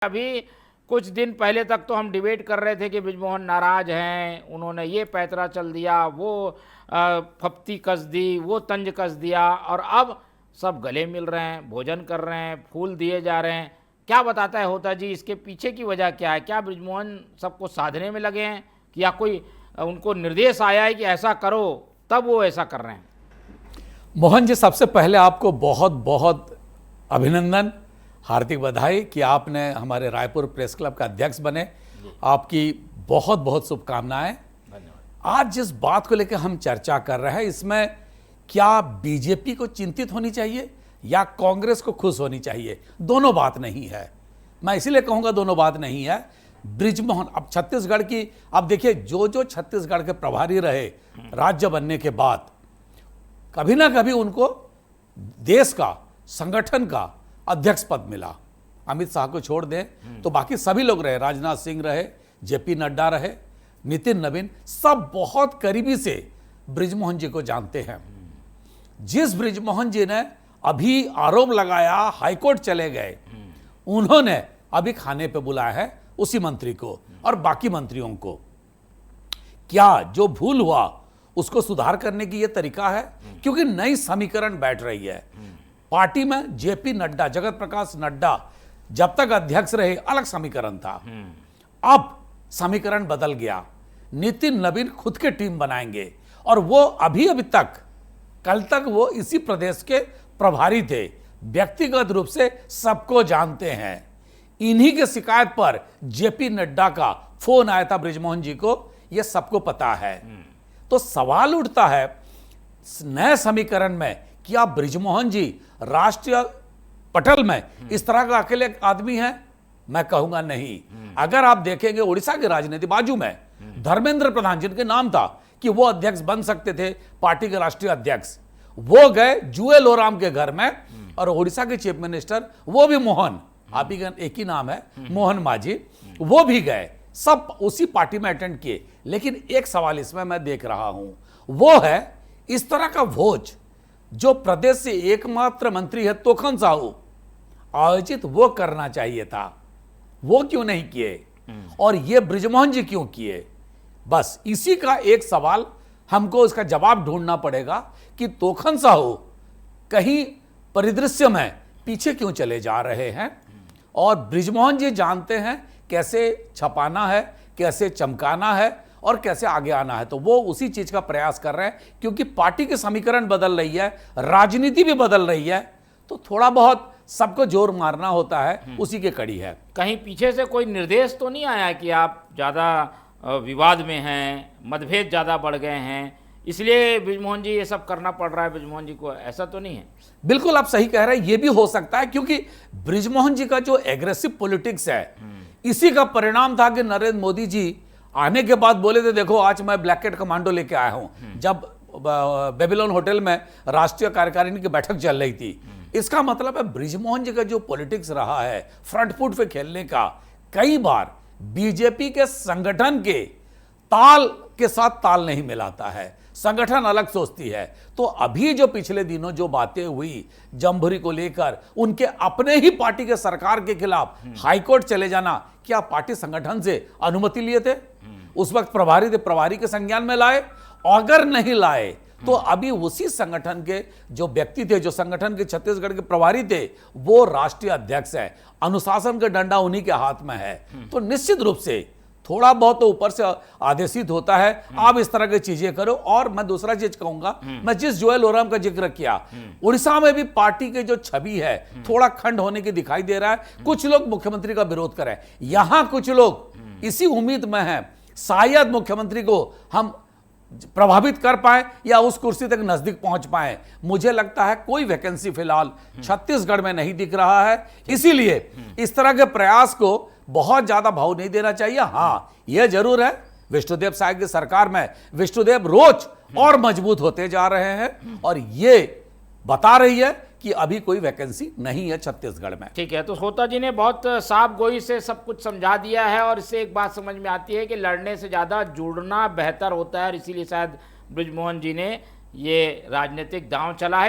अभी कुछ दिन पहले तक तो हम डिबेट कर रहे थे कि बृजमोहन नाराज हैं, उन्होंने ये पैतरा चल दिया, वो फप्ती कस दी, वो तंज कस दिया, और अब सब गले मिल रहे हैं, भोजन कर रहे हैं, फूल दिए जा रहे हैं। क्या बताता है होता जी, इसके पीछे की वजह क्या है? क्या बृजमोहन सबको साधने में लगे हैं, या कोई उनको निर्देश आया है कि ऐसा करो तब वो ऐसा कर रहे हैं? मोहन जी, सबसे पहले आपको बहुत बहुत अभिनंदन, हार्दिक बधाई कि आपने हमारे रायपुर प्रेस क्लब का अध्यक्ष बने। आपकी बहुत बहुत शुभकामनाएं। आज जिस बात को लेकर हम चर्चा कर रहे हैं, इसमें क्या बीजेपी को चिंतित होनी चाहिए या कांग्रेस को खुश होनी चाहिए? दोनों बात नहीं है। मैं इसीलिए कहूंगा दोनों बात नहीं है। बृजमोहन अब छत्तीसगढ़ की, अब देखिए, जो जो छत्तीसगढ़ के प्रभारी रहे राज्य बनने के बाद, कभी ना कभी उनको देश का, संगठन का अध्यक्ष पद मिला। अमित शाह को छोड़ दें तो बाकी सभी लोग रहे, राजनाथ सिंह रहे, जेपी नड्डा रहे, नितिन नवीन, सब बहुत करीबी से बृजमोहन जी को जानते हैं। जिस बृजमोहन जी ने अभी आरोप लगाया, हाईकोर्ट चले गए, उन्होंने अभी खाने पे बुलाया है उसी मंत्री को और बाकी मंत्रियों को। क्या जो भूल हुआ उसको सुधार करने की यह तरीका है? क्योंकि नई समीकरण बैठ रही है पार्टी में। जेपी नड्डा, जगत प्रकाश नड्डा जब तक अध्यक्ष रहे अलग समीकरण था, अब समीकरण बदल गया। नितिन नवीन खुद के टीम बनाएंगे और वो अभी तक, कल तक वो इसी प्रदेश के प्रभारी थे, व्यक्तिगत रूप से सबको जानते हैं। इन्हीं के शिकायत पर जेपी नड्डा का फोन आया था बृजमोहन जी को, यह सबको पता है। तो सवाल उठता है नए समीकरण में, क्या बृजमोहन जी राष्ट्रीय पटल में इस तरह का अकेले आदमी है? मैं कहूंगा नहीं। अगर आप देखेंगे उड़ीसा की राजनीति, बाजू में धर्मेंद्र प्रधान, जिनके नाम था कि वो अध्यक्ष बन सकते थे, पार्टी के राष्ट्रीय अध्यक्ष, वो गए जुएल ओराम के घर में, और उड़ीसा के चीफ मिनिस्टर, वो भी मोहन, आप ही का एक ही नाम है, मोहन मांझी, वो भी गए, सब उसी पार्टी में अटेंड किए। लेकिन एक सवाल इसमें मैं देख रहा हूं, वो है इस तरह का भोज जो प्रदेश से एकमात्र मंत्री है तोखन साहू, आयोजित वो करना चाहिए था, वो क्यों नहीं किए? और ये बृजमोहन जी क्यों किए? बस इसी का एक सवाल हमको इसका जवाब ढूंढना पड़ेगा कि तोखन साहू कहीं परिदृश्य में पीछे क्यों चले जा रहे हैं, और बृजमोहन जी जानते हैं कैसे छपाना है, कैसे चमकाना है और कैसे आगे आना है। तो वो उसी चीज का प्रयास कर रहे हैं, क्योंकि पार्टी के समीकरण बदल रही है, राजनीति भी बदल रही है, तो थोड़ा बहुत सबको जोर मारना होता है, उसी के कड़ी है। कहीं पीछे से कोई निर्देश तो नहीं आया कि आप ज़्यादा विवाद में हैं, मतभेद ज़्यादा बढ़ गए हैं, इसलिए बृजमोहन जी ये सब करना पड़ रहा है बृजमोहन जी को? ऐसा तो नहीं है? बिल्कुल आप सही कह रहे हैं, ये भी हो सकता है, क्योंकि बृजमोहन जी का जो एग्रेसिव पॉलिटिक्स है, इसी का परिणाम था कि नरेंद्र मोदी जी आने के बाद बोले थे, देखो आज मैं ब्लैक कैट कमांडो लेके आया हूं, जब बेबीलोन होटल में राष्ट्रीय कार्यकारिणी की बैठक चल रही थी। इसका मतलब है बृजमोहन जी का जो पॉलिटिक्स रहा है, फ्रंट फुट पे खेलने का, कई बार बीजेपी के संगठन के ताल के साथ ताल नहीं मिलाता है, संगठन अलग सोचती है। तो अभी जो पिछले दिनों जो बातें हुई जमभुरी को लेकर, उनके अपने ही पार्टी के सरकार के खिलाफ हाईकोर्ट चले जाना, क्या पार्टी संगठन से अनुमति लिए थे? उस वक्त प्रभारी थे, प्रभारी के संज्ञान में लाए? अगर नहीं लाए तो अभी उसी संगठन के जो व्यक्ति थे, जो संगठन के छत्तीसगढ़ के प्रभारी थे, वो राष्ट्रीय अध्यक्ष है, अनुशासन का डंडा उन्हीं के हाथ में है। तो निश्चित रूप से थोड़ा बहुत तो ऊपर से आदेशित होता है, आप इस तरह की चीजें करो। और मैं दूसरा चीज कहूंगा, मैं जिस जुएल ओराम का जिक्र किया, उड़ीसा में भी पार्टी के जो छवि है थोड़ा खंड होने की दिखाई दे रहा है। कुछ लोग मुख्यमंत्री का विरोध करें, यहां कुछ लोग इसी उम्मीद में हैं शायद मुख्यमंत्री को हम प्रभावित कर पाए या उस कुर्सी तक नजदीक पहुंच पाए। मुझे लगता है कोई वैकेंसी फिलहाल छत्तीसगढ़ में नहीं दिख रहा है, इसीलिए इस तरह के प्रयास को बहुत ज्यादा भाव नहीं देना चाहिए। हां, यह जरूर है, विष्णुदेव साय की सरकार में विष्णुदेव रोज और मजबूत होते जा रहे हैं, और ये बता रही है कि अभी कोई वैकेंसी नहीं है छत्तीसगढ़ में। ठीक है, तो होता जी ने बहुत साफ गोई से सब कुछ समझा दिया है, और इससे एक बात समझ में आती है कि लड़ने से ज़्यादा जुड़ना बेहतर होता है, और इसीलिए शायद बृजमोहन जी ने ये राजनीतिक दांव चला है।